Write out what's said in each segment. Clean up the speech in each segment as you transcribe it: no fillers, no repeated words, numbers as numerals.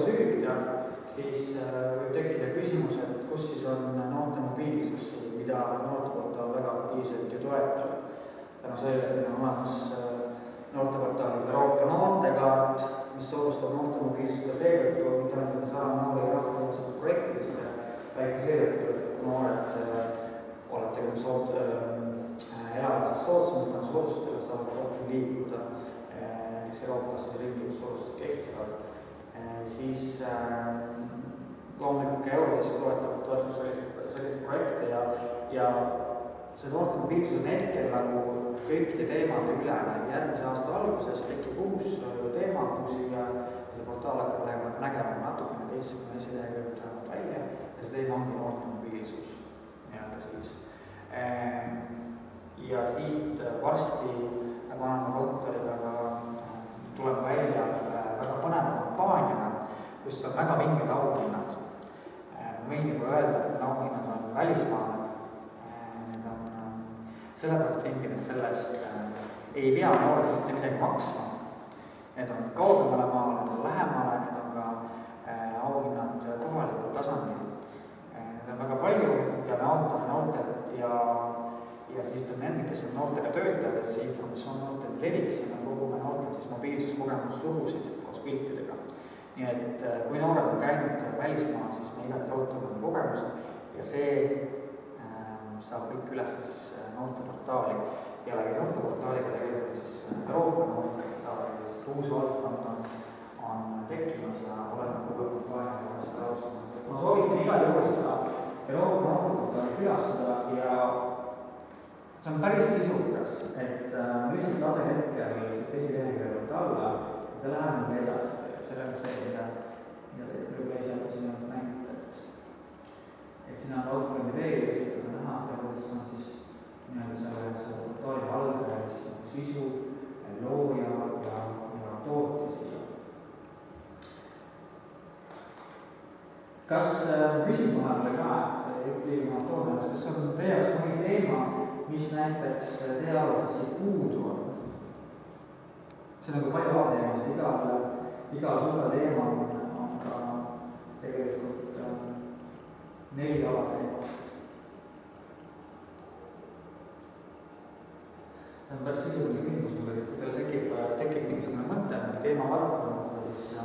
süüvida, siis võib tekkida küsimus, et kus siis on noorte mobiilsus, mida noorteportaal väga aktiivselt ju toetab. Tänu sellele on olemas noorteportaalis Euroopa noortekaart, mis soodustab noorte mobiilsust ka seetõttu, mida me saame noori rahvusvaheliste projektidesse, väike seetõttu, et noored olete elavad soodsamad soodustega, saavad rohkem liikuda näiteks Euroopas ringi, kus soodustused kehtivad, siis loomulikult ka Eurodest toetab selliseid projekte ja see noorte mobiilsus on hetkel nagu kõikide teemade ülene. Järgmise aasta alguses tekib uus teema, ja see portaal hakkab nägema natukene teistsugune esilehekülg lähevad välja ja see teema ongi noorte mobiilsus. Ja siit varsti, nagu anname kontoriga, tuleb välja väga põneva kampaaniaga, kus on väga vinged auhinnad. Võin juba öelda, et auhinnad on välismaale. Need on sellepärast vinged, et sellest ei pea noored mitte midagi maksma. Need on kaugemale maale, need on lähemale, need on ka auhinnad kohalikul tasandil. Need on väga palju ja me ootame noortelt ja siis ütleme nende, kes on noortega töötavad, et see informatsioon noortele leviks ja me kogume noortelt siis mobiilsuskogemuslugusid koos piltidega. Nii et kui noored on käinud välismaal, siis me igati ootame kogemust ja see saab kõik üles siis noorteportaali. Ja läbi noorteportaaliga tegelikult siis Euroopa noorteportaali, uus valdkond on tekkimas ja oleme kogu vahendamise alustamas. Ma soovin igal juhul seda Euroopa noorteportaali külastada ja see on päris sisukas, et lihtsalt lase hetkel esileheküljelt alla ja ta läheb edasi. See on see, mida te võib-olla siin näitate. Et siin on autogrami veel, siit on näha, et on siis selle portaali haldaja, sisu, looja ja tootja siia. Kas küsima vahepeal ka, et liiguma toonast, kas on teie jaoks mõni teema, mis näiteks teie arvates siit puudu on? See on nagu palju alateemas, igal suure teema on ka tegelikult 4 alateemat. See on päris sisuline küsimus, kui teil tekib mingisugune mõte teema valdkonna, siis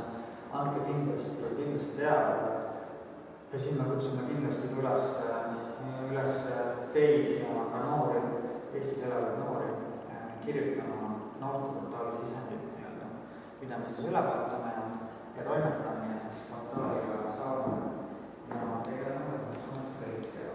andke kindlasti teada. Ja siin me kutsume kindlasti üles teid ja ka noori, Eestis elavaid noori kirjutama noorteportaali sisendit, mida me siis üle vaatame ja toimetame ja siis portaaliga saame ja tegeleme noorteritega.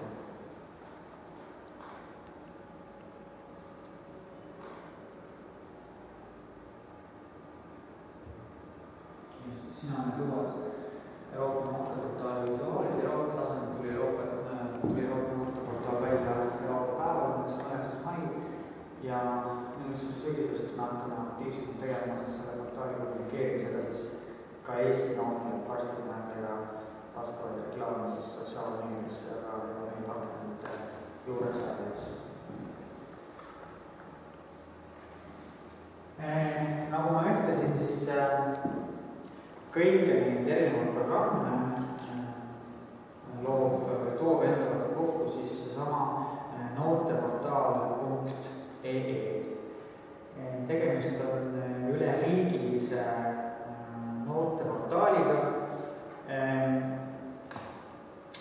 Siin on tuvad Euroopa noorteportaali visuaalid, Euroopa tasandil tuli Euroopa noorteportaal välja Euroopa päeval, mis on 9. mai ja nüüd siis sügisest me hakkame aktiivselt tegema selle portaali kommunikeerimisega siis ka Eesti noortele plastikmäedega vastavaid reklaame siis sotsiaalmeedias ja ka meie partnerite juures väljas. Nagu ma ütlesin, siis kõike neid erinevaid programme toob endale kokku siis seesama noorteportaal.ee. Tegemist on üleriigilise noorteportaaliga.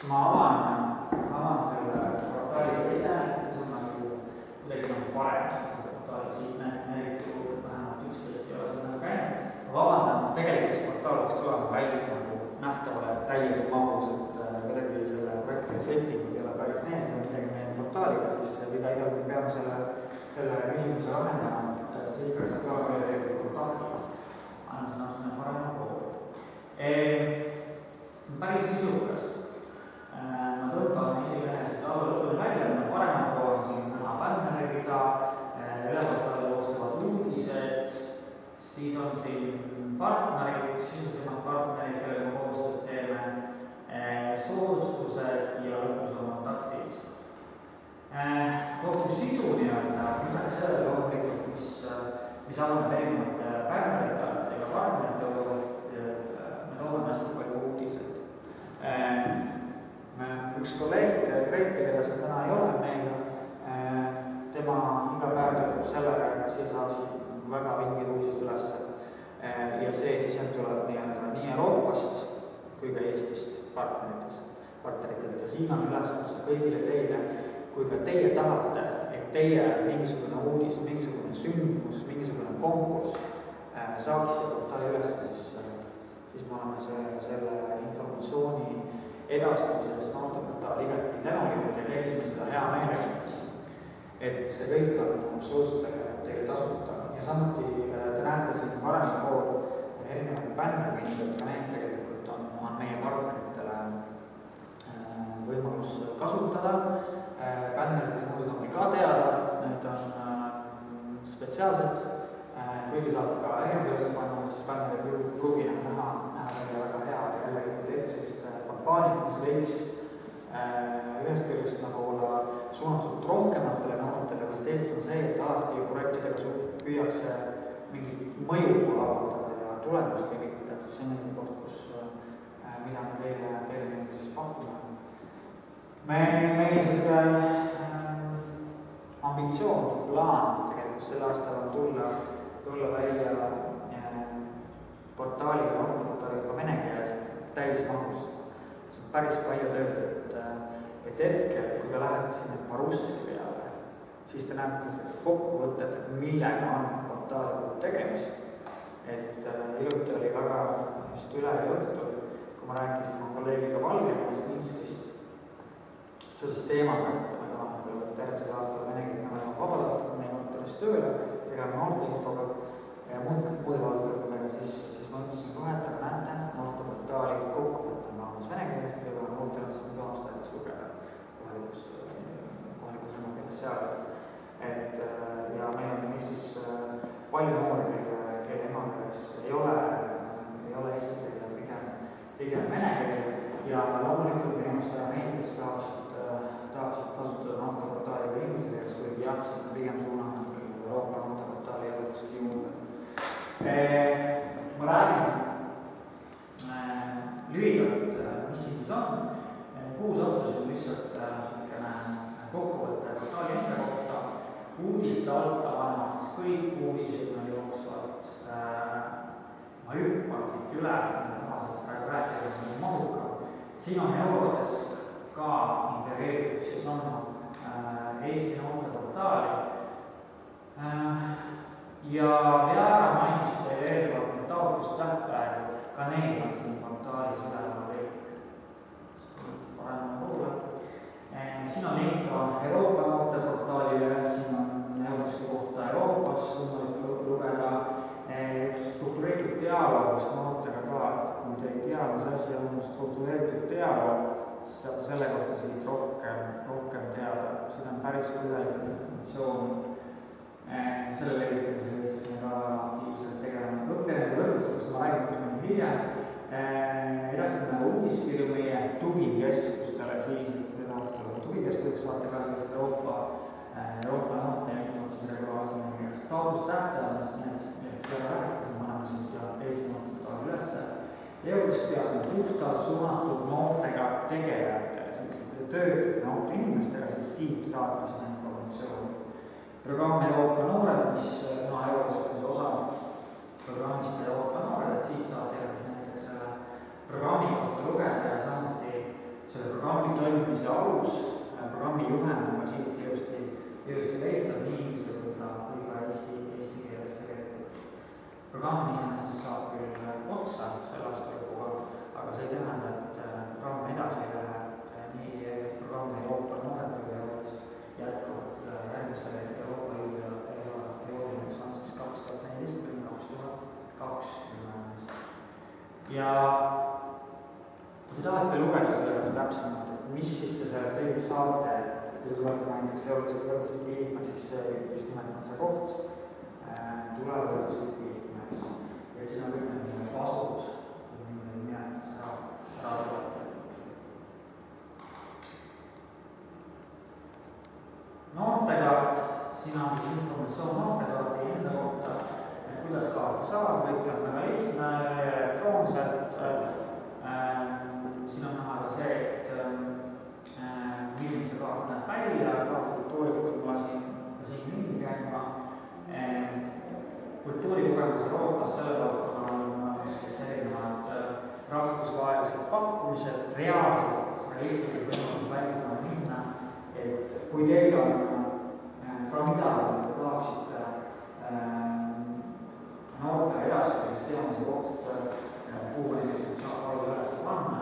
Ma avan selle portaali ise, see on nagu midagi parem selle portaali siit näitu, vähemalt 11 ei ole seda käinud. Ma vabandan, tegelikult see portaal võiks tulema välja nagu nähtavale täies mahus, et kuidagi selle projekti settingud ei ole päris need, midagi meie portaaliga, siis mida igal peame selle küsimuse lahendama, siis ikka saab ka veel kontaktid, ainult see natukene parema poole. See on päris sisukas. Ma tõmban esilehesid alla lõpuni välja, paremal pool siin näha bänneriga, üleportaali jooksevad uudised, siis on siin partnerid, sisulisemad partnerid, kellega koostööd teeme, soodustused ja lõpus on kontaktid. Kogu sisu lisaks sellele loomulikult, mis annab erinevate partnerite ja partnerite me toome hästi üks kolleeg, Grete, keda siin täna ei ole meiega, tema iga päev töötab sellega, et siia saaksid väga vingid uudised üles. Ja see sisend tuleb nii Euroopast kui ka Eestist partneritelt. Ja siin on üleskutse kõigile teile, kui ka teie tahate, et teie mingisugune uudis, mingisugune sündmus, mingisugune konkurss saaks siia portaali üles, siis me oleme selle informatsiooni edastamises noorteportaali igati tänulikud ja teeksime seda hea meelega. Et see kõik on absoluutselt teile tasuta. Ja samuti te näete siin paremal pool erinevaid bännerpindu, ka neid tegelikult on meie partneritele võimalus kasutada. Bännerite muud on meil ka teada, need on spetsiaalsed, kuigi saab ka erinevaid panna, siis bänneri pruugina näha meile väga hea ja jällegi teete sellist kampaaniat, mis võiks ühest küljest nagu olla suunatud rohkematele noortele, aga teisalt on see, et alati projektidega püüakse mingit mõju avaldada ja tulemust levitada, et see on mingi koht, mida me teile siis pakume. Meie ambitsioon, plaan tegelikult sel aastal on tulla välja portaaliga, noorteportaaliga vene keeles täismahus. See on päris palju tööd, et hetkel, kui te lähete sinna Paruski peale, siis te näete sellist kokkuvõtet, et millega on portaali tegemist. Et iluti oli väga just üle õhtul, kui ma rääkisin oma kolleegiga Valgevenest Minskist, seoses teemaga, et me tahame järgmisel aastal venekeelne vabatahtlikult meie kontoris tööle, tegema noorteinfoga ja muude valdkondadega, siis ma ütlesin kohe, et aga näete, noorteportaali kokkuvõte on maailmas venekeelest ja noortel on siin aastajates lugeda kohalikus emakeeles seal. Ja meil on Eestis palju noori, kelle emakeeles ei ole eesti keel, pigem vene keel ja loomulikult minu seda neid, kes tahaksid kasutada noorteportaali või inglise keeles, kuigi jah, siis me pigem suuname ikkagi Euroopa noorteportaali jõudlasti juurde. Ma räägin lühidalt, mis siin siis on. Kuus õppus on lihtsalt kokkuvõtte portaali enda kohta. Uudiste alt avanevad siis kõik uudised, kui nad jooksvad. Ma hüppan siit üle, siin tahasest praegu rääkida mahuga. Siin on eurodes ka integreeritud siis on Eesti noorteportaali. Ja Veara mainis teile eelkord need taotlustähtaegu, ka neid on siin portaalis üleval kõik. Parema poole. Siin on ikka Euroopa noorteportaalile, siin on Euroopa kohta Euroopas võimalik lugeda struktureeritud dialoogist noortega ka, kui te ei tea, mis asi on struktureeritud dialoog, selle kohta siit rohkem teada. Siin on päris põhjalik informatsioon. Selle levitamisel Eestis me ka aktiivselt tegeleme võrgustikust, ma räägin mõni hiljem. Edastame uudiskirju meie tugikeskustele siis, et te tahate olla tugikeskuseks, saate ka Euroopa noorte infot siis regulaarselt nimelt. Taotlustähtajad, millest peale rääkisin, paneme siis Eesti noorteportaali ülesse. Eurodeskipeas on puhtalt suunatud noortega tegelejatele, sellised töötajate noorte inimestega, siis siit saate seda informatsiooni. Programm Euroopa noored, mis Eurodeskipeas osa programmist Euroopa noored, et siit saate näiteks selle programmi kohta lugeda ja samuti selle programmi toimimise alus, programmi juhend on siit ilusti leitab nii inglise kui ka eesti keeles tegelikult. Programm iseenesest saab küll otsa selle aasta lõpuga, aga see ei tähenda, et programm edasi ei lähe, et nii programm Euroopa noored kui Euroopas jätkuvad järgmistel Euroopa Liidu ja Euroopas on siis 2014–2020. Ja kui tahate lugeda selle täpsemalt, et mis siis te sellest kõigest saate, et kui tulete näiteks Euroopa võrgustiku liikme, siis just nimelt on see koht tuleb võrgustiku liikmeks. Ja siin on kõik need tasud, mille nimetakse ära toetatud. Noortekaart, siin on siis informatsioon noortekaarti enda kohta, kuidas kaarti saada, kõik on väga lihtne, elektroonselt. Siin on näha ka see, et reaalsed pakkumised, reaalselt Eestile võimalused välismaale minna, et kui teil on ka midagi, mida tahaksite noortele edasi, siis see on see koht, kuhu näiteks saab olla üles panna,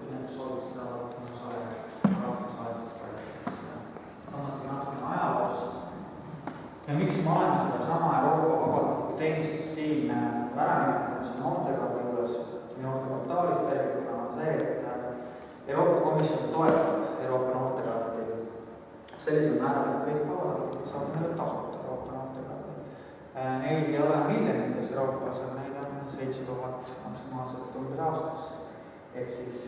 näiteks sooviks seda rahvusvahelisest projektist. Samuti natukene ajaloos. Ja miks me oleme sedasama Euroopa vabatahtlikku teenistust siin väärnimetamise noortekogu juures ja noorteportaalis tervikuna on see, et Euroopa Komisjon toetab Euroopa noortekarti sellisel määral, et kõik vabatahtlikud saavad neile tasuta Euroopa noortekarti. Neid ei ole miljonites Euroopas, aga neid on 7000 maksimaalselt umbes aastas. Et siis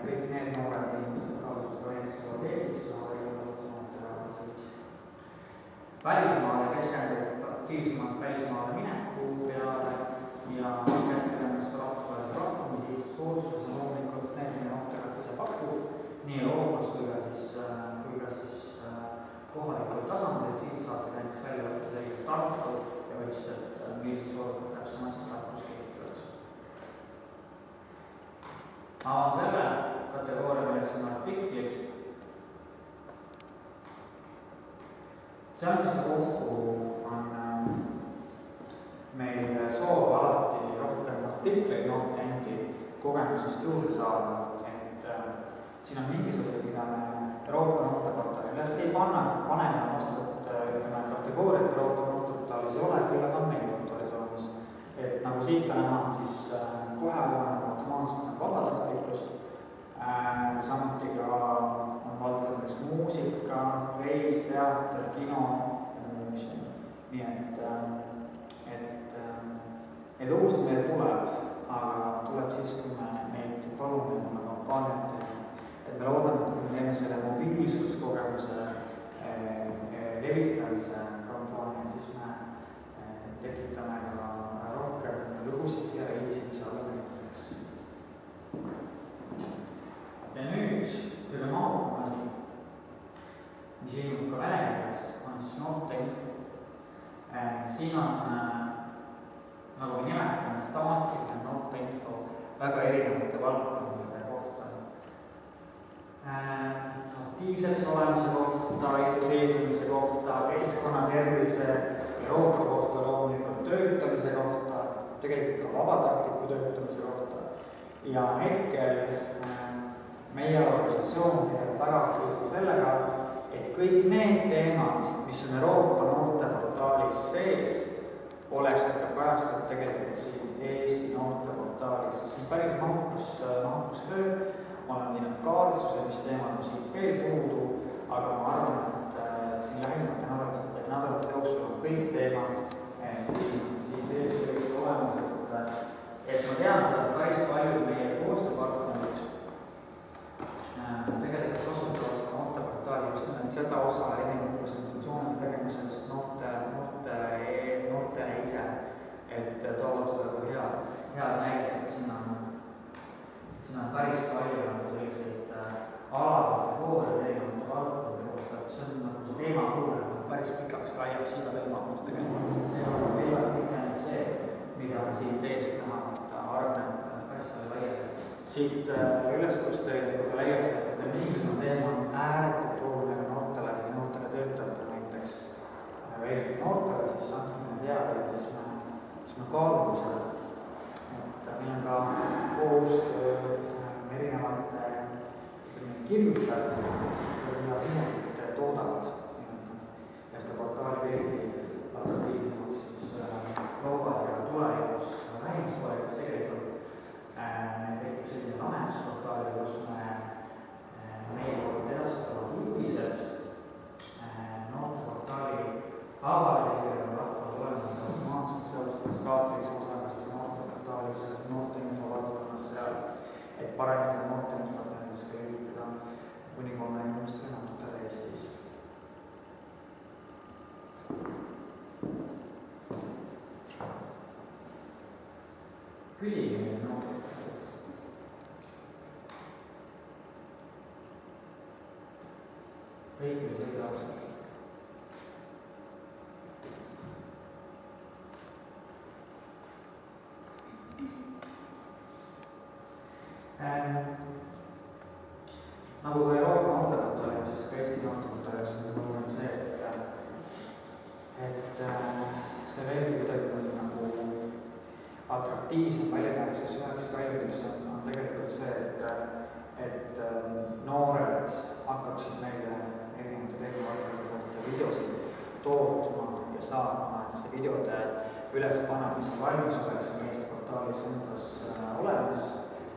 kõik need noored inimesed kaasustavad Eestis saavad Euroopa noortekarti. Välismaale keskendub aktiivsemalt välismaale mineku peale ja ennast rahvusvahelise pakkumisi soodustus on loomulikult need, mida noortekarti ise pakub nii Euroopas kui ka kohalikul tasandil, siit saab näiteks välja võtta selline Tartu ja võtsid, et millised soodustused täpsemalt siis Tartus kehtivad. Avan selle kategooria, milleks on artiklid. See on siis koht, kuhu on meil soov alati rohkem artikleid noorte endi kogemusest juurde saada, et siin on mingisugused, mida me Euroopa noorteportaali üles ei paneme vastavat kategooriat Euroopa noorteportaalis ei ole, küll aga on meil portaalis olemas. Et nagu siit ka näha, siis kohe automaatselt vabatahtlikkus, samuti ka on valdkondades muusika, reis, teater, kino ja muu, mis on. Nii et need uusid meil tuleb, aga tuleb siis, kui me neid palume oma kampaaniat, et me loodame, et kui me teeme selle mobiilsuskogemuse levitamise kampaania, siis me tekitame ka rohkem lugusid siia reisimise alla näiteks. Ja nüüd üle maakonna siin, mis ilmub ka vene keeles, on siis noorteinfo. Siin on, nagu me nimetame, staatiline noorteinfo väga erinevate valdkondade kohta. Aktiivseks olemise kohta, iseseisvumise kohta, keskkonnatervise, Euroopa kohta loomulikult töötamise kohta, tegelikult ka vabatahtliku töötamise kohta. Ja hetkel meie organisatsioon teeb väga aktiivselt sellega, et kõik need teemad, mis on Euroopa noorteportaalis sees, oleks ka kajastatud tegelikult siin Eesti noorteportaalis. See on päris mahukas töö. Ma olen teinud kaardistuse, mis teemad on siit veel puudu, aga ma arvan, et siin lähimate nädalate jooksul on kõik teemad siin sees võiks olemas. Et ma tean seda, et päris paljud meie koostööpartnerid tegelikult kasutavad seda noorteportaali just nimelt seda osa erinevate presentatsioonide tegemiseks noortele ise, et toovad seda kui head näidet. Siin on päris palju selliseid alakategooriaid erinevate valdkondade kohta. See on nagu see teema kuuleb päris pikaks ja laiaks iga teema kohta tegelikult. See on ei ole mitte ainult see, mida on siit eest näha, et arveneb päris palju laiali. Siit üleskutse teile, kui te leiate, et mingisugune teema on ääretult oluline noortele ja noortele töötajatele näiteks veel noortele, siis andke teada ja siis me kaalume seda. Et meil on ka koostöö erinevate kirjutajatega, kes siis ka mida sisendit toodavad ja seda portaali veelgi atraktiivsemaks siis loobad ja tulevikus, lähimus tulevikus tegelikult meil tekib selline lahendusportaali, kus meie poolt edastavad uudised noorteportaali avalikult rahvas olemas automaatselt seoses staatilise osaga siis noorteportaalis noorteinfo valdkonnas seal, et paremini seda noorteinfot näiteks ka üritada kuni 3 inimestele noortele Eestis. Küsige meile noortele. Kõik või see jaoks. Nagu ka Euroopa noorteportaali, siis ka Eesti noorteportaali jaoks on oluline see, et see veelgi kuidagi nagu atraktiivsem väljanäeb, siis üheks väljendus on tegelikult see, et noored hakkaksid meile erinevate teemavaldkondade kohta videosid tootma ja saama, et see videode ülespanemise valmisolek on Eesti portaalis endas olemas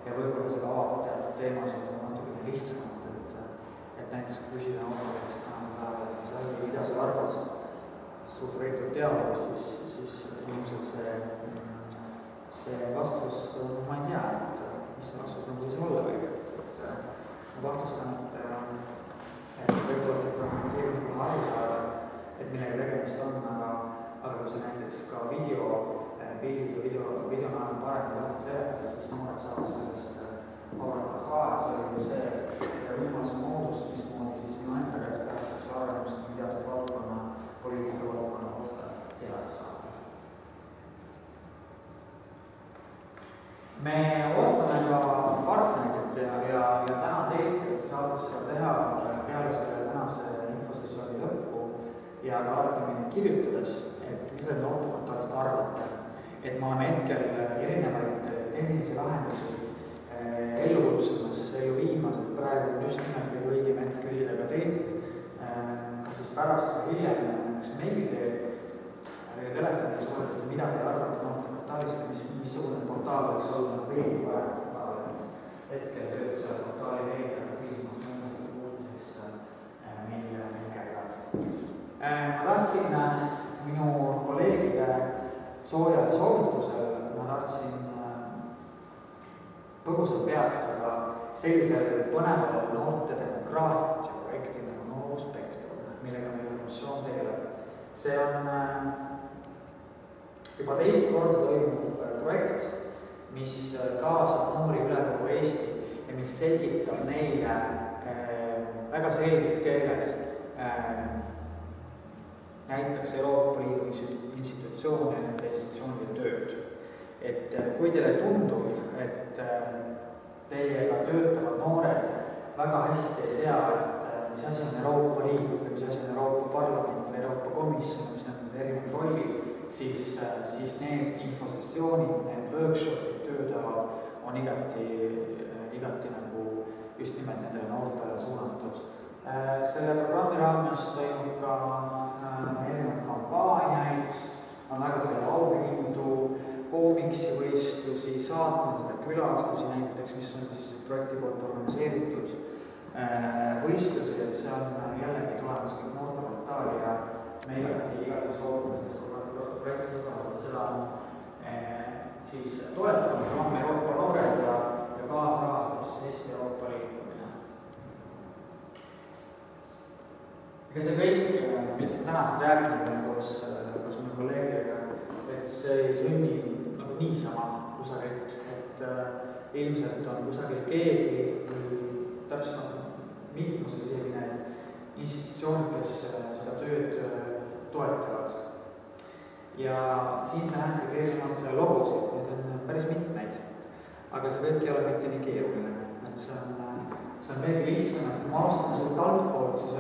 ja võib-olla seda avab teatud teemasid natukene lihtsamalt, et näiteks kui küsida autorist tänasel päeval, mis asi, mida sa arvad struktureeritud dialoogis, siis ilmselt see vastus, ma ei tea, et mis see vastus nagu siis olla võib, et ma vastustan, et võib-olla sellest on keeruline aru saada, et millega tegemist on, aga kui see näiteks ka pildid ja video näol paremini lahti seletada, siis noored saavad sellest see oli ju see võimaluse moodus, mismoodi siis minu enda käest tahetakse arvamust teatud valdkonna, poliitika valdkonna kohta teada saada. Me ootame ka partnerid ja täna teilt, et saate seda teha peale selle tänase infosessiooni lõppu ja ka alati meile kirjutades, et mida te noorteportaalist arvate. Et me oleme hetkel erinevaid tehnilisi lahendusi ellu kutsumas, ellu viimas, et praegu on just nimelt kõige õigem hetk küsida ka teilt, kas siis pärast või hiljem näiteks meili teel või telefonis olles, mida te arvate noorteportaalist ja missugune portaal võiks olla veelgi parem portaal. Hetkel tööd seal portaali meelega küsimus mõnusate kuulmiseks meil käivad. Ma tahtsin minu kolleegide soojal soovitusel, ma tahtsin põgusalt peatuda ka sellisel põneval noorte demokraatia projekti nagu Nooruspektrum, millega meil organisatsioon tegeleb. See on juba teist korda toimuv projekt, mis kaasab noori üle kogu Eesti ja mis selgitab neile väga selges keeles näiteks Euroopa Liidu institutsioone ja nende institutsioonide tööd. Et kui teile tundub, et teiega töötavad noored väga hästi ei tea, et mis asi on Euroopa Liit või mis asi on Euroopa Parlament või Euroopa Komisjon, mis on erinevad rollid, siis need infosessioonid, need workshopid, töötavad on igati nagu just nimelt nendele noortele suunatud. Selle programmi raames toimub ka erinevad kampaaniaid, on väga palju auhindu, koomiksivõistlusi, saatmata külastusi näiteks, mis on siis projekti poolt organiseeritud võistlusi, et see on jällegi tulemas kõik noorteportaali ja me igati soovime projekti seda siis toetama programmi Euroopa noored ja kaasrahastus Eesti Euroopa liikumine. Ega see kõik, millest me täna siin rääkime koos minu kolleegiga, et see ei sünni nagu niisama kusagilt, et ilmselt on kusagil keegi või täpselt mitmuses isegi need institutsioonid, kes seda tööd toetavad. Ja siin näete erinevad logosid, need on päris mitmeid, aga see kõik ei ole mitte nii keeruline, et see on veelgi lihtsam, et kui me alustame seda altpoolt, siis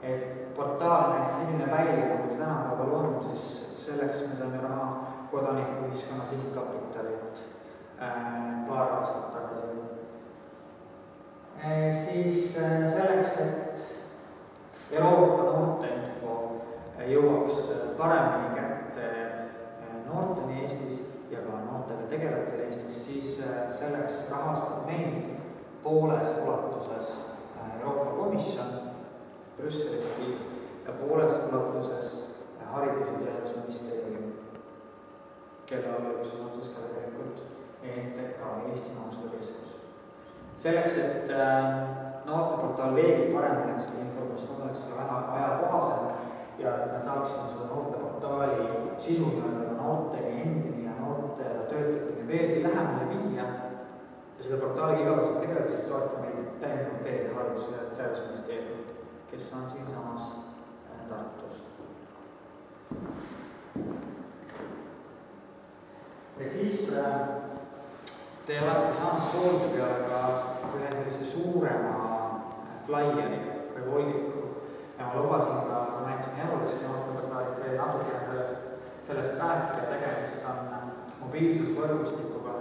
et portaal näeks selline välja, nagu ta tänapäeval on, siis selleks me saime raha kodanikuühiskonna sihtkapitalilt paar aastat tagasi. Siis selleks, et Euroopa noorteinfo jõuaks paremini kätte noorteni Eestis ja ka noortele tegelejatele Eestis, siis selleks rahastab meid pooles ulatuses Euroopa Komisjon Brüsselist siis ja pooles ulatuses Haridus- ja Teadusministeerium, kelle alluvuses on siis ka tegelikult ENTK Eesti Noorsootöökeskus. Selleks, et noorteportaal veelgi paremini seda informatsioon oleks ka väga ajakohasem ja et me saaksime seda noorteportaali sisu ka noorteni endini ja noortele töötajateni veelgi lähemale viia ja seda portaali igapäevaselt tegeleda, siis toetab meid täiendavalt veel Haridus- ja Teadusministeerium, kes on siinsamas Tartus. Ja siis te olete saanud koolide peale ka ühe sellise suurema flaieri või voldiku ja ma lubasin ka, kui näitasin Eurodeski noorteportaalist veel natukene sellest rääkida, tegemist on mobiilsusvõrgustikuga,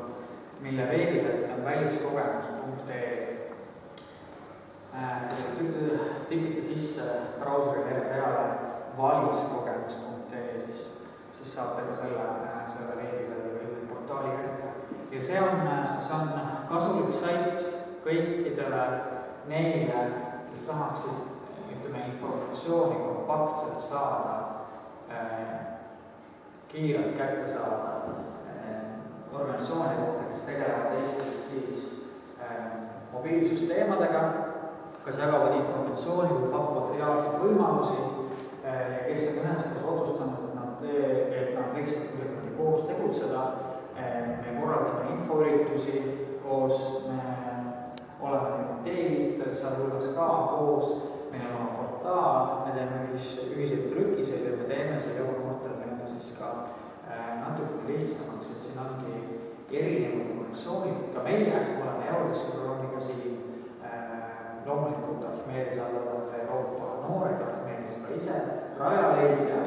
mille veebiselt on väliskogemus.ee. Tipite sisse brauseri peale valiskogemus.ee, siis saate ka selle veebiseli või portaali kätte. Ja see on kasulik sait kõikidele neile, kes tahaksid informatsiooni kompaktselt saada, kiirelt kätte saada organisatsioonide kohta, kes tegelevad Eestis siis mobiilsusteemadega, kas jagavad informatsiooni või pakuvad reaalseid võimalusi, kes on üheskoos otsustanud, et nad võiksid kuidagi koos tegutseda. Me korraldame infoüritusi koos, me oleme teegid sealhulgas ka koos, meil on oma portaal, me teeme ühiseid trükiseid ja me teeme selle noortele siis ka natuke lihtsamaks, et siin ongi erinevad organisatsioonid, ka meie oleme Eurodeski programmiga siin, loomulikult Archimedes allavad Euroopa noored, Archimedes ka ise, Rajaleidja,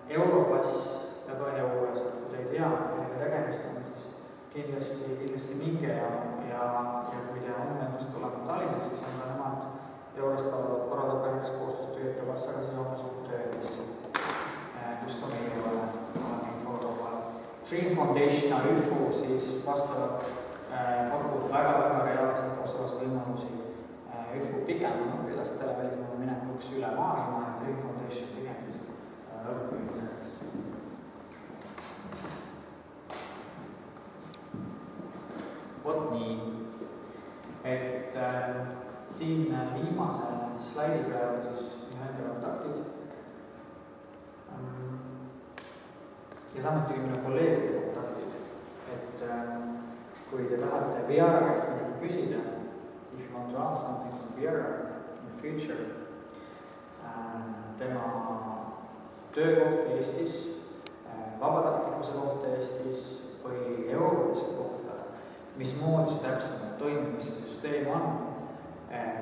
Europass ja ka EURES, kui te ei tea, millega tegemist on, siis kindlasti minge ja kui te on ennast olema Tallinnas, siis on ka nemad EURES korraldab ka näiteks koostöös töötavassaga siis oma suhtöödesse, kus ka meie oleme inforoval. Dream Foundation ÜFU siis vastavalt pakub väga reaalseid osalusvõimalusi. ÜFU pigem on õpilastele välismaale minekuks üle maailma ja Dream Foundation pigem õppimiseks. Vot nii, et siin viimase slaidi peal siis nende kontaktid ja samuti minu kolleegide kontaktid, et kui te tahate Viara käest midagi küsida, if you want to ask something from Viara in the future, tema töökohta Eestis, vabatahtlikkuse kohta Eestis või Eurodeski kohta, mismoodi see täpsemalt toimub, mis see süsteem on,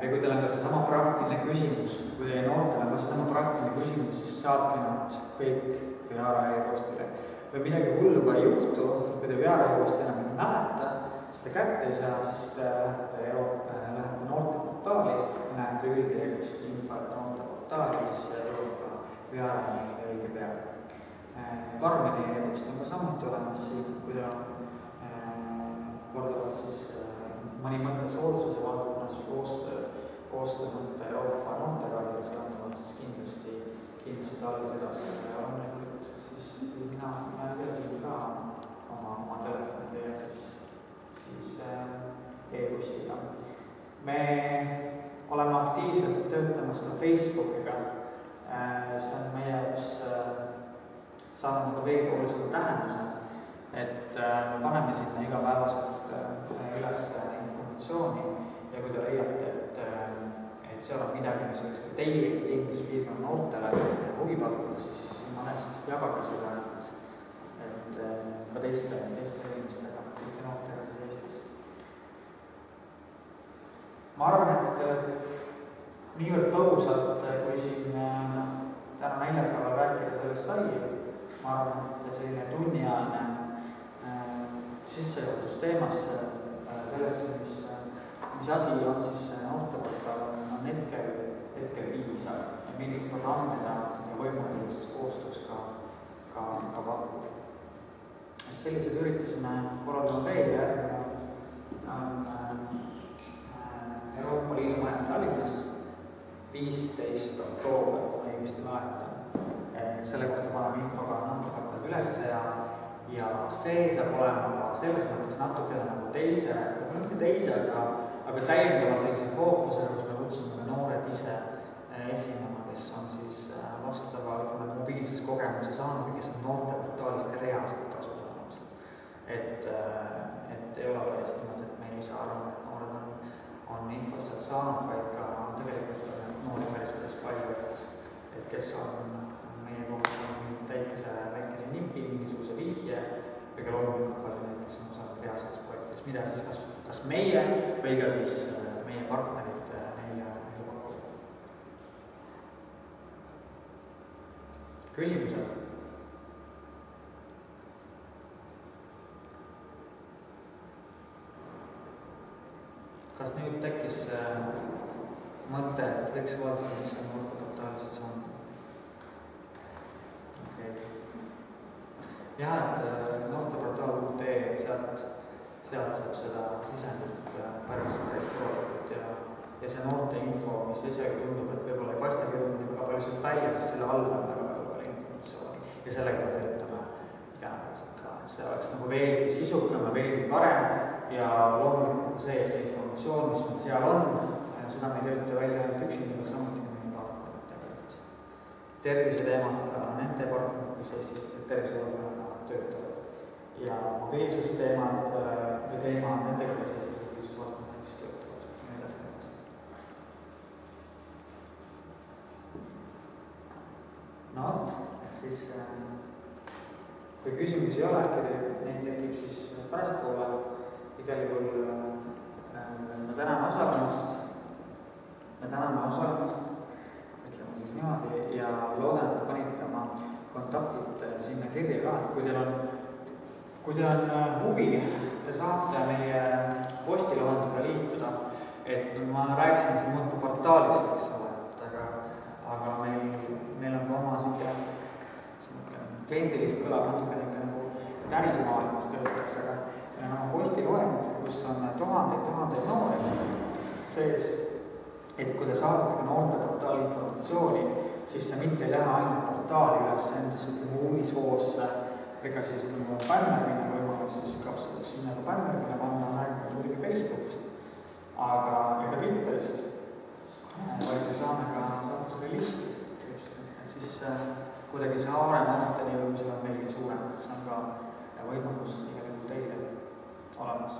või kui teil on ka seesama praktiline küsimus, kui teie noortel on ka seesama praktiline küsimus, siis saabki nad kõik Viara e-postile. Või midagi hullu ka ei juhtu, kui te Viara e-posti enam ei mäleta, seda kätte ei saa, siis te lähete noorteportaali ja näete üldjeegust infot noorteportaali, mis jõuab ka Viara õige peale. Karmeni e-post on ka samuti olemas siin, kui te on kordavad siis mõni mõte soodsuse valdkonnas koostöö mõte Euroopa noortega ja seondavad siis kindlasti talves edasi ja loomulikult siis mina teadsin ka oma telefoni ja siis e-postiga. Me oleme aktiivselt töötamas ka Facebookiga, see on meie jaoks saanud veidi olulisema tähenduse, et me paneme sinna igapäevaselt üles informatsiooni ja kui te leiate, et seal on midagi, mis oleks ka teie tingispiirkonna noortele huvi pakkuda, siis mõnest jagage seda, et ka teiste inimestega, teiste noortega siis Eestis. Ma arvan, et niivõrd põgusalt, kui siin täna neljapäeval rääkida sellest sai, ma arvan, et selline tunniajane sissejuhatus teemasse sellesse, mis asi on siis noorteportaal, on hetkel piisav ja millised programmid ja võimalused siis koostöös ka pakub. Sellised üritused me korraldame veel järgmine on Euroopa Liidu majas Tallinnas 15. oktoober, kui ma õigesti mäletan. Selle kohta paneme info ka noorteportaal üles ja see saab olema ka selles mõttes natukene nagu mitte teise, aga täiendava sellise fookusega, kus me kutsume noored ise esinema, kes on siis vastava mobiilses kogemuse saanud ja kes on noorteportaalist reaalselt kasu saanud. Et ei ole päris niimoodi, et me ei saa aru, et noored on infot sealt saanud, vaid ka tegelikult on noori päris palju, et kes on meie kohta väikese nipi, mingisuguse vihje, või ka loomulikult palju neid, kes on saanud mida siis kas meie või ka siis meie partnerid meile pakuvad. Küsimused? Kas nüüd tekkis mõte, et võiks vaadata, mis on noorteportaalis siis on? Okay. Jah, et noorteportaal.ee, sealt saab seda sisendit päris korralikult ja see noorte info, mis isegi tundub, et võib-olla ei paista kirjumine väga palju sealt välja, siis selle all on väga palju informatsiooni ja sellega me töötame igapäevaselt ka. See oleks nagu veelgi sisukam ja veelgi parem ja loomulikult see informatsioon, mis meil seal on, seda me ei tööta välja ainult üksinda, samuti meie partneritega. Terviseteemad ka nende partnerid, mis Eestis tervisevaldkonnaga töötavad. Ja mobiilsusteemad või teemad nendega, kes Eestis tervisevaldkonnaga töötavad. No vot, siis kui küsimusi ei ole, neid tekib siis pärastpoole. Igal juhul me täname osalemast, ütleme siis niimoodi, ja loodan, et panite oma kontaktid sinna kirja ka, et kui teil on huvi, te saate meie postiloendiga liituda, et ma rääkisin siin muudkui portaalist, eks ole, aga meil on ka oma kliendilist kõlab natuke nagu ärimaailmas töötakse, aga meil on oma postiloend, kus on tuhandeid noori sees, et kui te saadate ka noorteportaali informatsiooni, siis see mitte ei lähe ainult portaali üles endas, ütleme uudisvoosse, ega siis ütleme bännerina võimalus, siis kapsab sinna ka bännerina panna, räägime muidugi Facebookist, aga ega Twitterist, vaid me saame ka saada selle listi just, siis kuidagi see haaremaateni jõudmisel on veelgi suurem, see on ka võimalus igal juhul teile olemas.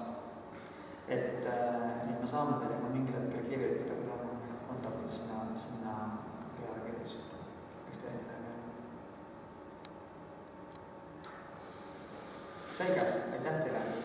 Et me saame teile mingil hetkel kirjutada, kui on kontaktid sinna peale kirjutada. Eks teile midagi? Selge, aitäh teile!